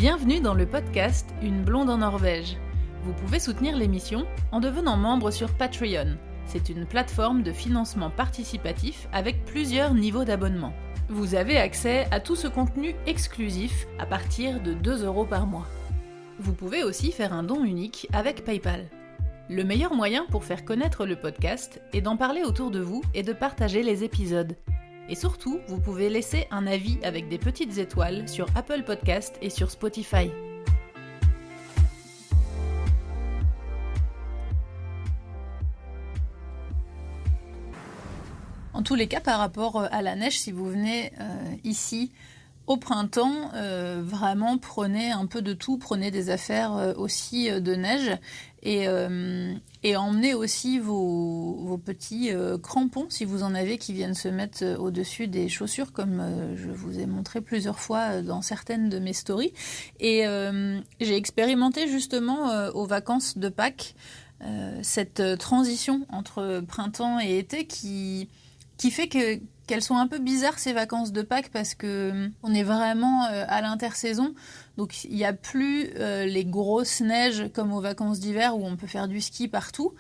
Bienvenue dans le podcast Une blonde en Norvège. Vous pouvez soutenir l'émission en devenant membre sur Patreon. C'est une plateforme de financement participatif avec plusieurs niveaux d'abonnement. Vous avez accès à tout ce contenu exclusif à partir de 2 € par mois. Vous pouvez aussi faire un don unique avec PayPal. Le meilleur moyen pour faire connaître le podcast est d'en parler autour de vous et de partager les épisodes. Et surtout, vous pouvez laisser un avis avec des petites étoiles sur Apple Podcast et sur Spotify. En tous les cas, par rapport à la neige, si vous venez ici au printemps, vraiment prenez un peu de tout, prenez des affaires aussi de neige et emmenez aussi vos petits crampons si vous en avez qui viennent se mettre au-dessus des chaussures comme je vous ai montré plusieurs fois dans certaines de mes stories. Et j'ai expérimenté justement aux vacances de Pâques cette transition entre printemps et été qui fait qu'elles sont un peu bizarres ces vacances de Pâques parce que on est vraiment à l'intersaison, donc il n'y a plus les grosses neiges comme aux vacances d'hiver où on peut faire du ski partout,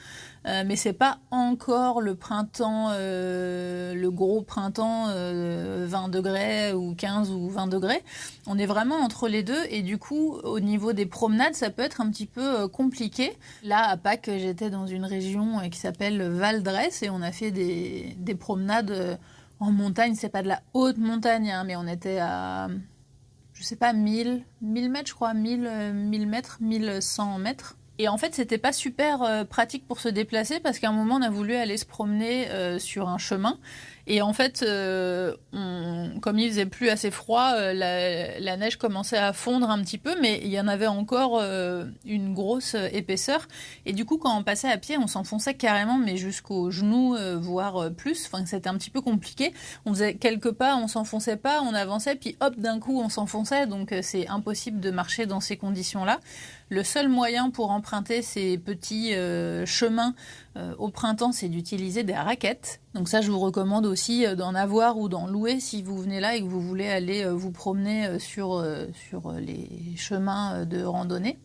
mais c'est pas encore le printemps, le gros printemps 20 degrés ou 15 ou 20 degrés. On est vraiment entre les deux et du coup au niveau des promenades ça peut être un petit peu compliqué. Là à Pâques j'étais dans une région qui s'appelle Val d'Ress et on a fait des promenades en montagne, c'est pas de la haute montagne, hein, mais on était à, je sais pas, 1000 mètres, je crois, 1000 mètres, 1100 mètres. Et en fait, c'était pas super pratique pour se déplacer parce qu'à un moment, on a voulu aller se promener sur un chemin. Et en fait, comme il faisait plus assez froid, la neige commençait à fondre un petit peu, mais il y en avait encore une grosse épaisseur. Et du coup, quand on passait à pied, on s'enfonçait carrément, mais jusqu'aux genoux, voire plus. Enfin, c'était un petit peu compliqué. On faisait quelques pas, on s'enfonçait pas, on avançait, puis hop, d'un coup, on s'enfonçait. Donc, c'est impossible de marcher dans ces conditions-là. Le seul moyen pour emprunter ces petits chemins au printemps, c'est d'utiliser des raquettes. Donc ça, je vous recommande aussi d'en avoir ou d'en louer si vous venez là et que vous voulez aller vous promener sur les chemins de randonnée.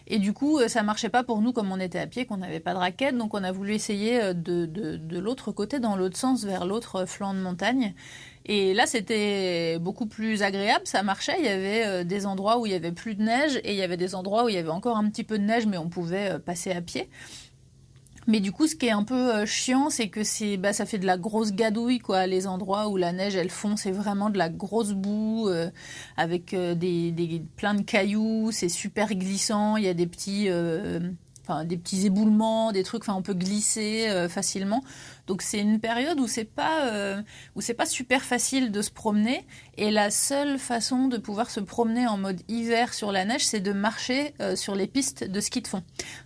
Et du coup, ça marchait pas pour nous comme on était à pied, qu'on n'avait pas de raquettes. Donc on a voulu essayer de l'autre côté, dans l'autre sens, vers l'autre flanc de montagne. Et là, c'était beaucoup plus agréable, ça marchait. Il y avait des endroits où il y avait plus de neige et il y avait des endroits où il y avait encore un petit peu de neige, mais on pouvait passer à pied. Mais du coup, ce qui est un peu chiant, c'est que ça fait de la grosse gadouille, quoi. Les endroits où la neige, elle fond, c'est vraiment de la grosse boue avec plein de cailloux. C'est super glissant. Il y a des petits éboulements, des trucs. Enfin, on peut glisser facilement. Donc c'est une période où c'est pas super facile de se promener. Et la seule façon de pouvoir se promener en mode hiver sur la neige, c'est de marcher sur les pistes de ski de fond.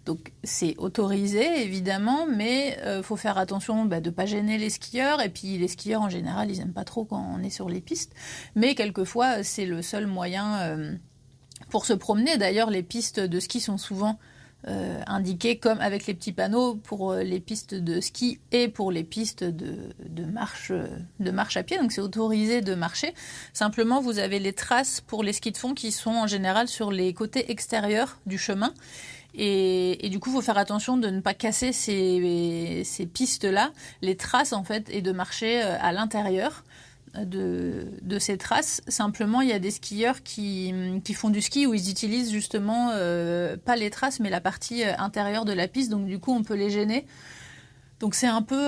Donc c'est autorisé évidemment, mais faut faire attention de pas gêner les skieurs. Et puis les skieurs en général, ils aiment pas trop quand on est sur les pistes. Mais quelquefois, c'est le seul moyen pour se promener. D'ailleurs, les pistes de ski sont souvent indiqué comme avec les petits panneaux pour les pistes de ski et pour les pistes de marche à pied, donc c'est autorisé de marcher. Simplement, vous avez les traces pour les skis de fond qui sont en général sur les côtés extérieurs du chemin. Et du coup, il faut faire attention de ne pas casser ces pistes-là, les traces en fait, et de marcher à l'intérieur de ces traces. Simplement, il y a des skieurs qui font du ski où ils utilisent justement pas les traces mais la partie intérieure de la piste, donc du coup on peut les gêner. Donc c'est un peu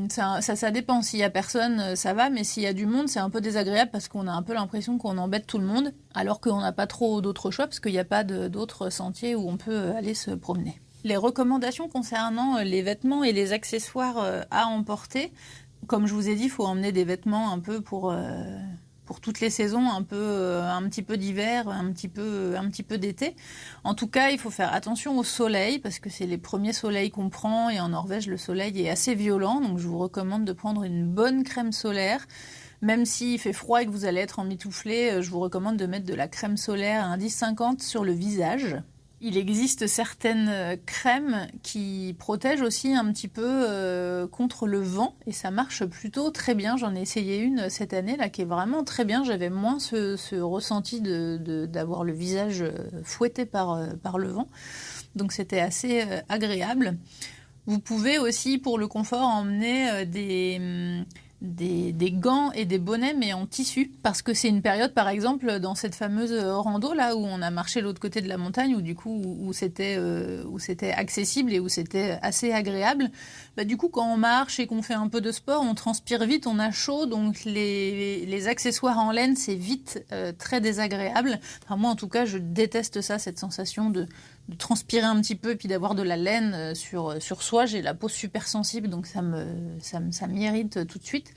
ça dépend. S'il y a personne, ça va, mais s'il y a du monde, c'est un peu désagréable parce qu'on a un peu l'impression qu'on embête tout le monde alors qu'on n'a pas trop d'autres choix parce qu'il n'y a pas d'autres sentiers où on peut aller se promener. Les recommandations concernant les vêtements et les accessoires à emporter, comme je vous ai dit, il faut emmener des vêtements un peu pour toutes les saisons, un petit peu d'hiver, un petit peu d'été. En tout cas, il faut faire attention au soleil parce que c'est les premiers soleils qu'on prend et en Norvège, le soleil est assez violent. Donc je vous recommande de prendre une bonne crème solaire. Même s'il fait froid et que vous allez être emmitouflé, je vous recommande de mettre de la crème solaire à indice 50 sur le visage. Il existe certaines crèmes qui protègent aussi un petit peu contre le vent et ça marche plutôt très bien. J'en ai essayé une cette année là qui est vraiment très bien. J'avais moins ce ressenti d'avoir le visage fouetté par le vent. Donc c'était assez agréable. Vous pouvez aussi pour le confort emmener des gants et des bonnets mais en tissu parce que c'est une période par exemple dans cette fameuse rando là où on a marché l'autre côté de la montagne où du coup où c'était accessible et où c'était assez agréable. Bah, du coup quand on marche et qu'on fait un peu de sport on transpire vite, on a chaud donc les accessoires en laine c'est vite très désagréable. Enfin, moi en tout cas je déteste ça, cette sensation de transpirer un petit peu et puis d'avoir de la laine sur soi. J'ai la peau super sensible, donc ça m'irrite tout de suite.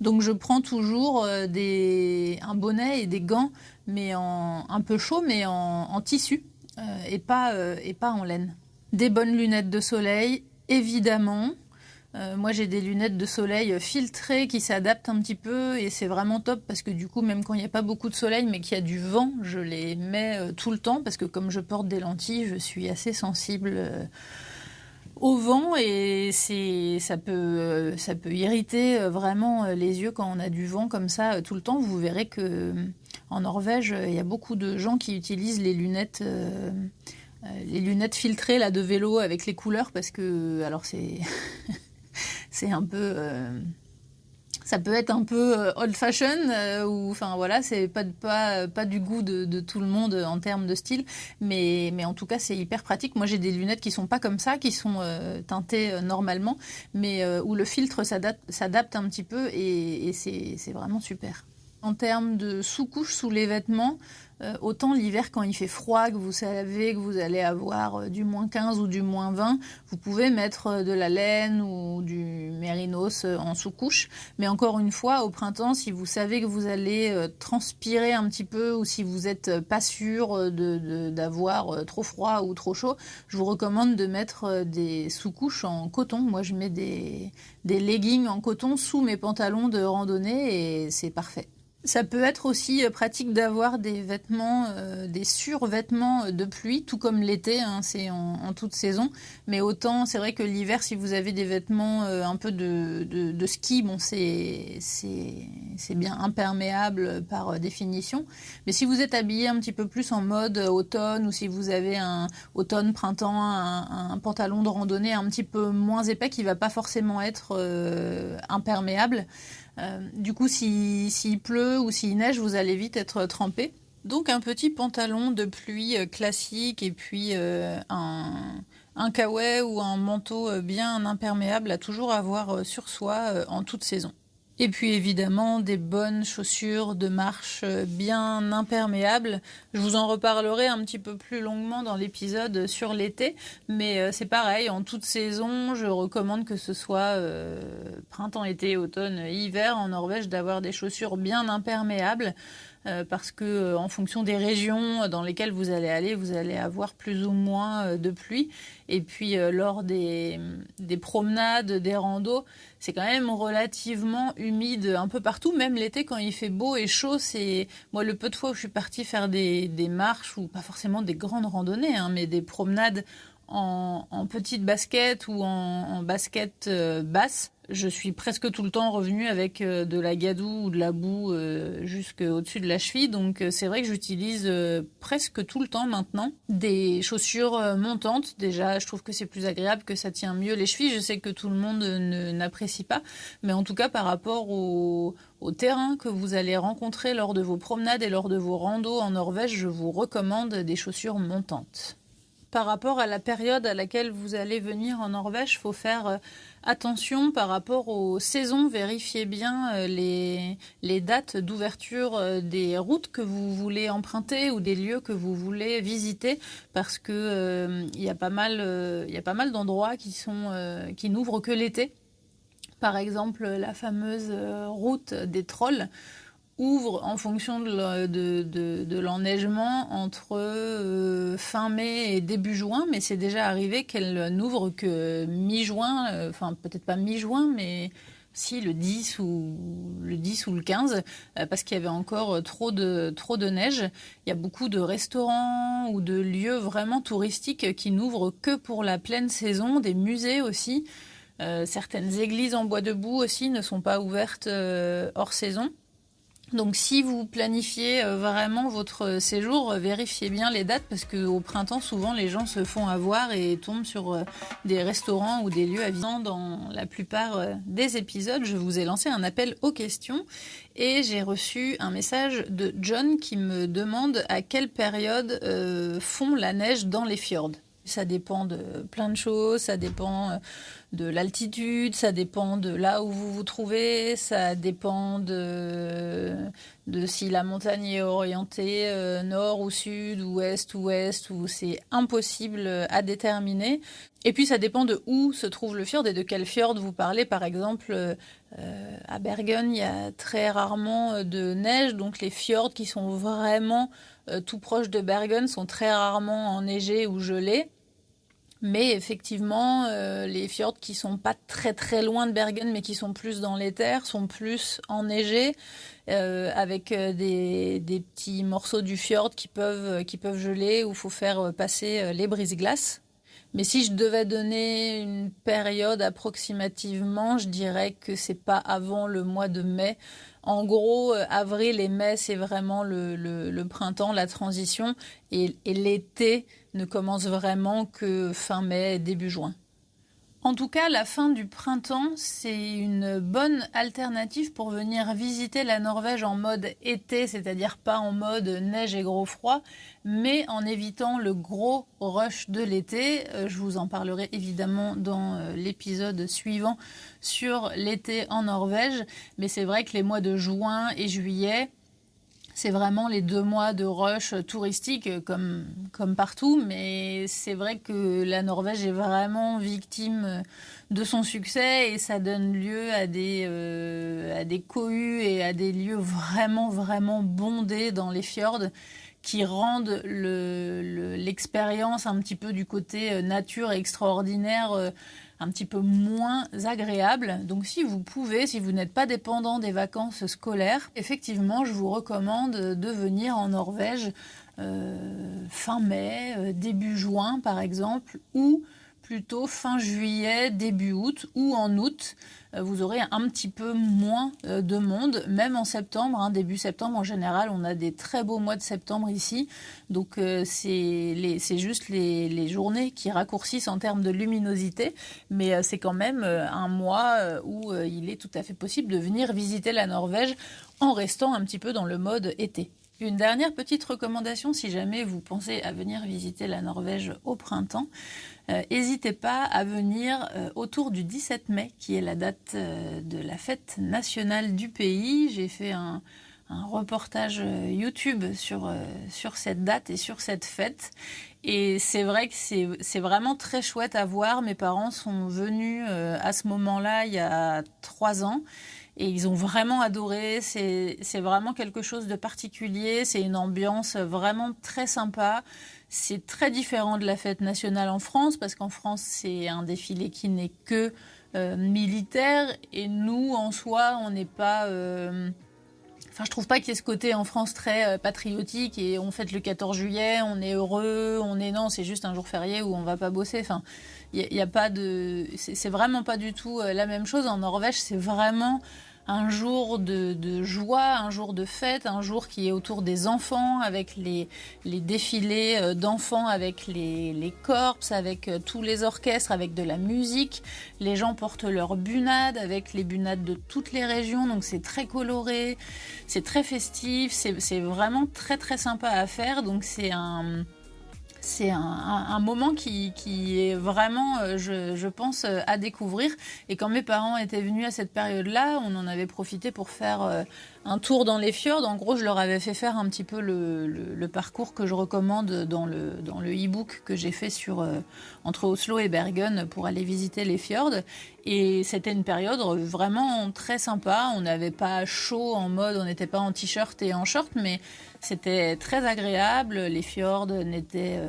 Donc je prends toujours un bonnet et des gants, mais un peu chaud, mais en tissu et pas en laine. Des bonnes lunettes de soleil, évidemment. Moi j'ai des lunettes de soleil filtrées qui s'adaptent un petit peu et c'est vraiment top parce que du coup même quand il n'y a pas beaucoup de soleil mais qu'il y a du vent, je les mets tout le temps parce que comme je porte des lentilles, je suis assez sensible au vent et ça peut irriter vraiment les yeux quand on a du vent comme ça tout le temps. Vous verrez que en Norvège, il y a beaucoup de gens qui utilisent les lunettes filtrées là de vélo avec les couleurs parce que alors c'est c'est un peu ça peut être un peu old fashion ou enfin voilà, c'est pas du goût de tout le monde en termes de style, mais en tout cas c'est hyper pratique. Moi j'ai des lunettes qui sont pas comme ça, qui sont teintées normalement, mais où le filtre s'adapte un petit peu et c'est vraiment super. En termes de sous-couche sous les vêtements, autant l'hiver quand il fait froid, que vous savez que vous allez avoir du moins 15 ou du moins 20, vous pouvez mettre de la laine ou du mérinos en sous-couche. Mais encore une fois, au printemps, si vous savez que vous allez transpirer un petit peu ou si vous n'êtes pas sûr d'avoir trop froid ou trop chaud, je vous recommande de mettre des sous-couches en coton. Moi, je mets des leggings en coton sous mes pantalons de randonnée et c'est parfait. Ça peut être aussi pratique d'avoir des vêtements, des survêtements de pluie, tout comme l'été, hein, c'est en toute saison. Mais autant, c'est vrai que l'hiver, si vous avez des vêtements un peu de ski, bon, c'est bien imperméable par définition. Mais si vous êtes habillé un petit peu plus en mode automne, ou si vous avez un automne, printemps, un pantalon de randonnée un petit peu moins épais, qui va pas forcément être imperméable, du coup, s'il pleut ou s'il neige, vous allez vite être trempé. Donc un petit pantalon de pluie classique et puis un kawaii ou un manteau bien imperméable à toujours avoir sur soi en toute saison. Et puis évidemment des bonnes chaussures de marche bien imperméables. Je vous en reparlerai un petit peu plus longuement dans l'épisode sur l'été, mais c'est pareil, en toute saison, je recommande que ce soit printemps, été, automne, hiver en Norvège d'avoir des chaussures bien imperméables. Parce que en fonction des régions dans lesquelles vous allez aller, vous allez avoir plus ou moins de pluie. Et puis lors des promenades, des randos, c'est quand même relativement humide un peu partout. Même l'été, quand il fait beau et chaud, c'est moi le peu de fois où je suis partie faire des marches ou pas forcément des grandes randonnées, hein, mais des promenades en petite basket ou en basket basse. Je suis presque tout le temps revenue avec de la gadoue ou de la boue jusqu'au-dessus de la cheville. Donc c'est vrai que j'utilise presque tout le temps maintenant des chaussures montantes. Déjà, je trouve que c'est plus agréable, que ça tient mieux les chevilles. Je sais que tout le monde n'apprécie pas. Mais en tout cas, par rapport au terrain que vous allez rencontrer lors de vos promenades et lors de vos randos en Norvège, je vous recommande des chaussures montantes. Par rapport à la période à laquelle vous allez venir en Norvège, il faut faire attention par rapport aux saisons. Vérifiez bien les dates d'ouverture des routes que vous voulez emprunter ou des lieux que vous voulez visiter parce que il y a pas mal d'endroits qui n'ouvrent que l'été. Par exemple, la fameuse route des trolls ouvre en fonction de l'enneigement entre fin mai et début juin, mais c'est déjà arrivé qu'elle n'ouvre que mi-juin, enfin peut-être pas mi-juin, mais si le 10 ou le 15, parce qu'il y avait encore trop de neige. Il y a beaucoup de restaurants ou de lieux vraiment touristiques qui n'ouvrent que pour la pleine saison, des musées aussi. Certaines églises en bois debout aussi ne sont pas ouvertes hors saison. Donc si vous planifiez vraiment votre séjour, vérifiez bien les dates parce qu'au printemps, souvent les gens se font avoir et tombent sur des restaurants ou des lieux à visiter. Dans la plupart des épisodes, je vous ai lancé un appel aux questions et j'ai reçu un message de John qui me demande à quelle période fond la neige dans les fjords. Ça dépend de plein de choses, ça dépend de l'altitude, ça dépend de là où vous vous trouvez, ça dépend de si la montagne est orientée nord ou sud ou est ou ouest, ou c'est impossible à déterminer. Et puis ça dépend de où se trouve le fjord et de quel fjord vous parlez. Par exemple, à Bergen, il y a très rarement de neige, donc les fjords qui sont vraiment tout proches de Bergen sont très rarement enneigés ou gelés. Mais effectivement, les fjords qui sont pas très très loin de Bergen, mais qui sont plus dans les terres, sont plus enneigés, avec des petits morceaux du fjord qui peuvent geler, où il faut faire passer les brise-glaces. Mais si je devais donner une période approximativement, je dirais que c'est pas avant le mois de mai. En gros, avril et mai, c'est vraiment le printemps, la transition, et l'été ne commence vraiment que fin mai, début juin. En tout cas, la fin du printemps, c'est une bonne alternative pour venir visiter la Norvège en mode été, c'est-à-dire pas en mode neige et gros froid, mais en évitant le gros rush de l'été. Je vous en parlerai évidemment dans l'épisode suivant sur l'été en Norvège, mais c'est vrai que les mois de juin et juillet, c'est vraiment les 2 mois de rush touristique comme partout, mais c'est vrai que la Norvège est vraiment victime de son succès et ça donne lieu à des cohues et à des lieux vraiment, vraiment bondés dans les fjords qui rendent l'expérience un petit peu du côté nature extraordinaire un petit peu moins agréable. Donc si vous pouvez, si vous n'êtes pas dépendant des vacances scolaires, effectivement, je vous recommande de venir en Norvège fin mai, début juin par exemple, ou plutôt fin juillet, début août, ou en août. Vous aurez un petit peu moins de monde, même en septembre, début septembre en général, on a des très beaux mois de septembre ici, donc c'est juste les journées qui raccourcissent en termes de luminosité, mais c'est quand même un mois où il est tout à fait possible de venir visiter la Norvège en restant un petit peu dans le mode été. Une dernière petite recommandation, si jamais vous pensez à venir visiter la Norvège au printemps, n'hésitez pas à venir autour du 17 mai, qui est la date de la fête nationale du pays. J'ai fait un reportage YouTube sur cette date et sur cette fête. Et c'est vrai que c'est vraiment très chouette à voir. Mes parents sont venus à ce moment-là, il y a 3 ans. Et ils ont vraiment adoré, c'est vraiment quelque chose de particulier, c'est une ambiance vraiment très sympa. C'est très différent de la fête nationale en France, parce qu'en France, c'est un défilé qui n'est que militaire, et nous, en soi, on n'est pas... Enfin, je trouve pas qu'il y ait ce côté en France très patriotique, et on fête le 14 juillet, on est heureux, non, c'est juste un jour férié où on va pas bosser. Enfin, il y a pas de... C'est vraiment pas du tout la même chose. En Norvège, c'est vraiment un jour de joie, un jour de fête, un jour qui est autour des enfants, avec les défilés d'enfants, avec les corps, avec tous les orchestres, avec de la musique. Les gens portent leurs bunades, avec les bunades de toutes les régions, donc c'est très coloré, c'est très festif, c'est vraiment très très sympa à faire, donc c'est un moment qui est vraiment, je pense, à découvrir. Et quand mes parents étaient venus à cette période-là, on en avait profité pour faire un tour dans les fjords. En gros, je leur avais fait faire un petit peu le parcours que je recommande dans le e-book que j'ai fait entre Oslo et Bergen pour aller visiter les fjords. Et c'était une période vraiment très sympa. On n'avait pas chaud en mode, on n'était pas en t-shirt et en short, mais c'était très agréable. Les fjords n'étaient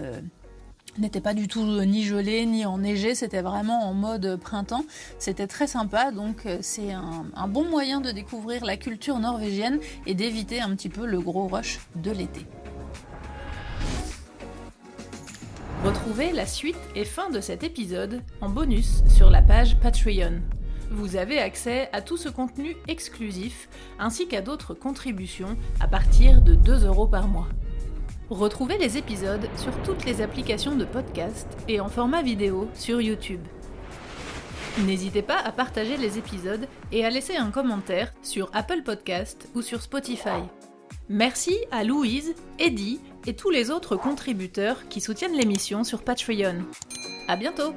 n'était pas du tout ni gelé ni enneigé, c'était vraiment en mode printemps. C'était très sympa, donc c'est un bon moyen de découvrir la culture norvégienne et d'éviter un petit peu le gros rush de l'été. Retrouvez la suite et fin de cet épisode en bonus sur la page Patreon. Vous avez accès à tout ce contenu exclusif ainsi qu'à d'autres contributions à partir de 2 € par mois. Retrouvez les épisodes sur toutes les applications de podcast et en format vidéo sur YouTube. N'hésitez pas à partager les épisodes et à laisser un commentaire sur Apple Podcast ou sur Spotify. Merci à Louise, Eddie et tous les autres contributeurs qui soutiennent l'émission sur Patreon. À bientôt!